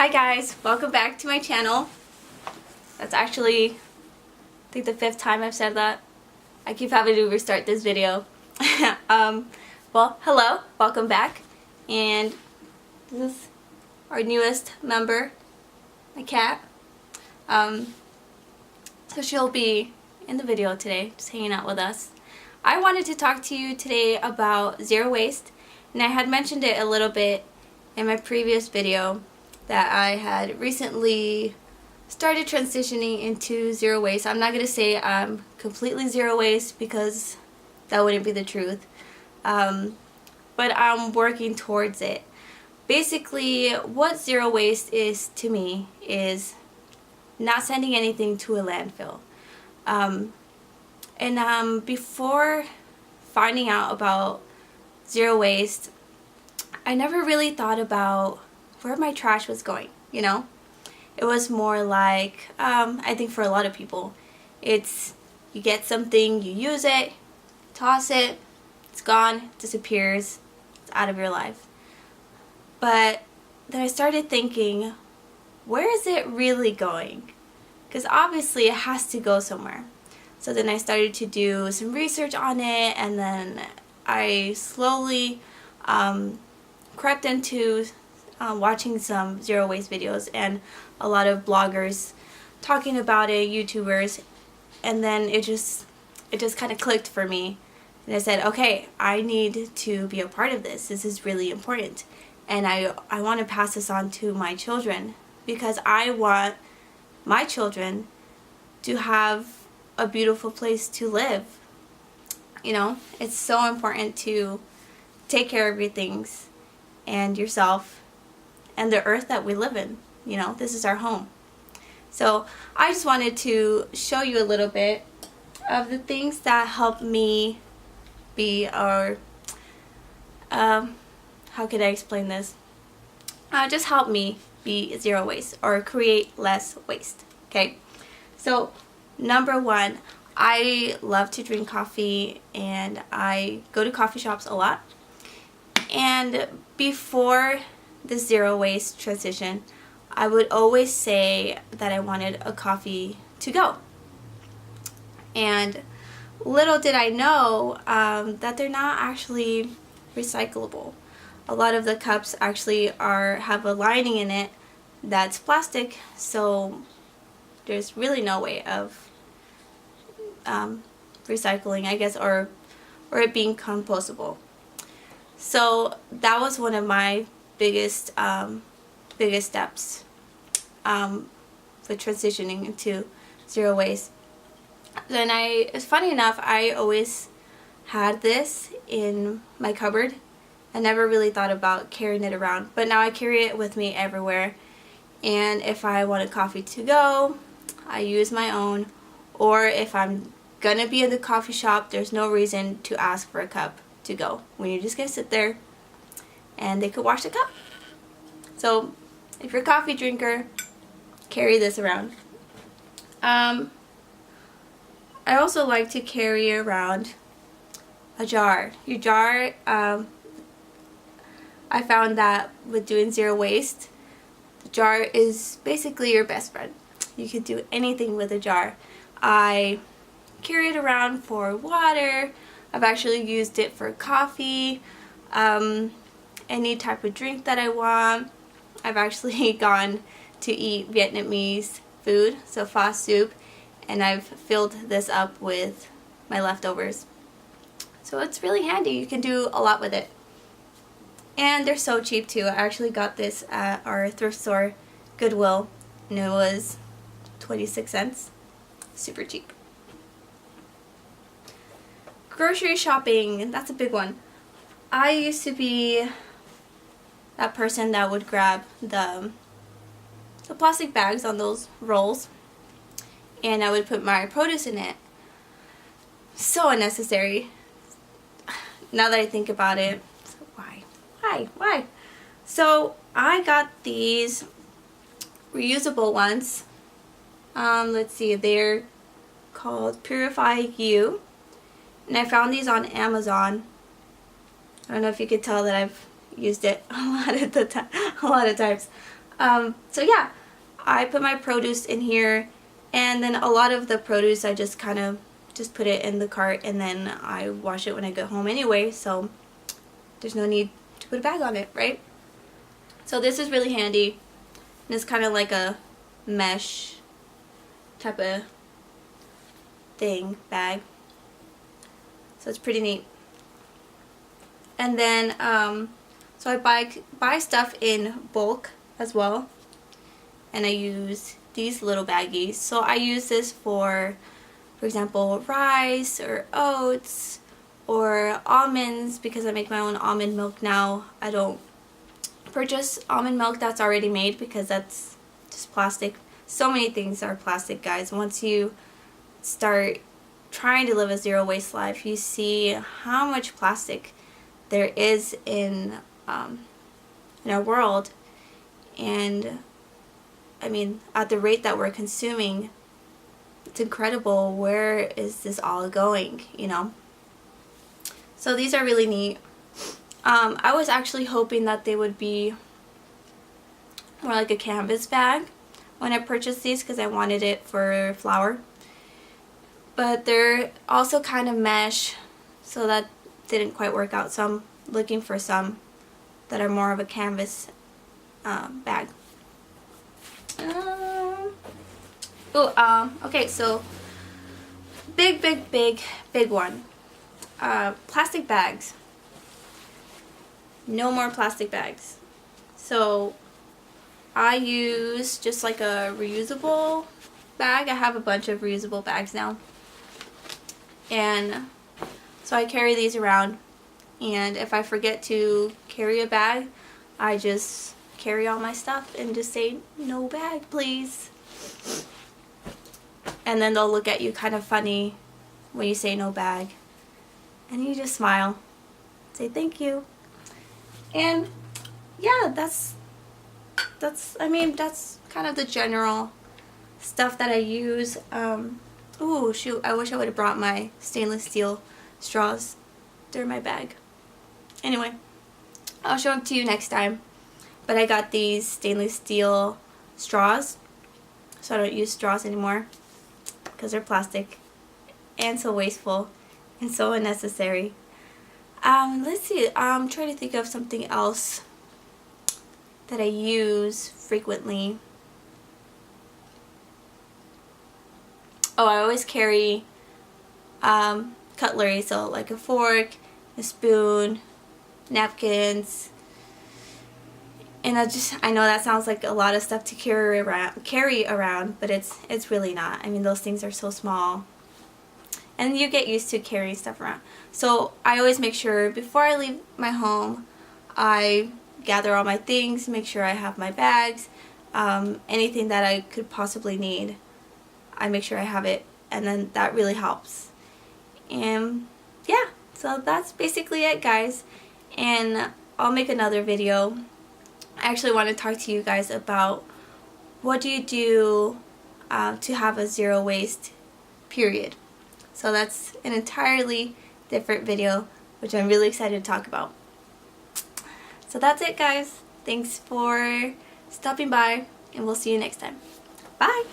Hi guys, welcome back to my channel. That's actually, I think the 5th time I've said that. I keep having to restart this video. Well, hello, welcome back. And this is our newest member, my cat. So she'll be in the video today, just hanging out with us. I wanted to talk to you today about zero waste, and I had mentioned it a little bit in my previous video that I had recently started transitioning into zero waste. I'm not going to say I'm completely zero waste because that wouldn't be the truth, but I'm working towards it. Basically, what zero waste is to me is not sending anything to a landfill. Before finding out about zero waste, I never really thought about where my trash was going, you know? It was more like, I think for a lot of people, it's you get something, you use it, toss it, it's gone, disappears, it's out of your life. But then I started thinking, where is it really going? Because obviously it has to go somewhere. So then I started to do some research on it, and then I slowly crept into watching some zero waste videos and a lot of bloggers talking about it, YouTubers, and then it just kind of clicked for me, and I said, okay, I need to be a part of this. This is really important, and I want to pass this on to my children because I want my children to have a beautiful place to live. You know, it's so important to take care of your things and yourself and the earth that we live in. You know, this is our home. So I just wanted to show you a little bit of the things that help me be, or how can I explain this? Just help me be zero waste or create less waste. Okay, so number one, I love to drink coffee and I go to coffee shops a lot. And before the zero waste transition, I would always say that I wanted a coffee to go. And little did I know that they're not actually recyclable. A lot of the cups actually have a lining in it that's plastic, so there's really no way of recycling, I guess, or it being compostable. So that was one of my biggest steps for transitioning into zero waste. Then it's funny enough, I always had this in my cupboard. I never really thought about carrying it around, but now I carry it with me everywhere. And if I want a coffee to go, I use my own, or if I'm gonna be in the coffee shop, there's no reason to ask for a cup to go when you're just gonna sit there and they could wash the cup. So if you're a coffee drinker, carry this around. I also like to carry around a jar. Your jar, I found that with doing zero waste, the jar is basically your best friend. You could do anything with a jar. I carry it around for water. I've actually used it for coffee, any type of drink that I want. I've actually gone to eat Vietnamese food, so pho soup, and I've filled this up with my leftovers. So it's really handy. You can do a lot with it. And they're so cheap too. I actually got this at our thrift store, Goodwill, and it was 26 cents. Super cheap. Grocery shopping, that's a big one. I used to be that person that would grab the plastic bags on those rolls, and I would put my produce in it. So unnecessary. Now that I think about it, why? So I got these reusable ones. Let's see, they're called Purify You, and I found these on Amazon. I don't know if you could tell that I've used it a lot of times. So yeah, I put my produce in here, and then a lot of the produce I just kind of just put it in the cart, and then I wash it when I get home anyway, so there's no need to put a bag on it, right? So this is really handy, and it's kind of like a mesh type of thing, bag. So it's pretty neat. And then, so I buy stuff in bulk as well, and I use these little baggies. So I use this for example, rice or oats or almonds, because I make my own almond milk now. I don't purchase almond milk that's already made because that's just plastic. So many things are plastic, guys. Once you start trying to live a zero waste life, you see how much plastic there is in our world. And I mean, at the rate that we're consuming, it's incredible. Where is this all going, you know? So these are really neat. I was actually hoping that they would be more like a canvas bag when I purchased these, because I wanted it for flour. But they're also kind of mesh, so that didn't quite work out. So I'm looking for some that are more of a canvas bag. Okay, so big one. Plastic bags. No more plastic bags. So I use just like a reusable bag. I have a bunch of reusable bags now. And so I carry these around, and if I forget to carry a bag, I just carry all my stuff and just say, no bag, please. And then they'll look at you kind of funny when you say no bag. And you just smile. Say thank you. And yeah, that's kind of the general stuff that I use. Ooh, shoot, I wish I would have brought my stainless steel straws. They're in my bag. Anyway, I'll show them to you next time. But I got these stainless steel straws, so I don't use straws anymore because they're plastic and so wasteful and so unnecessary. Let's see, I'm trying to think of something else that I use frequently. Oh, I always carry cutlery, so like a fork, a spoon, napkins. And I know that sounds like a lot of stuff to carry around, but it's really not. I mean, those things are so small, and you get used to carrying stuff around. So I always make sure before I leave my home, I gather all my things, make sure I have my bags, anything that I could possibly need, I make sure I have it, and then that really helps. And yeah, so that's basically it, guys. And I'll make another video. I actually want to talk to you guys about what do you do to have a zero waste period. So that's an entirely different video, which I'm really excited to talk about. So that's it, guys. Thanks for stopping by, and we'll see you next time. Bye!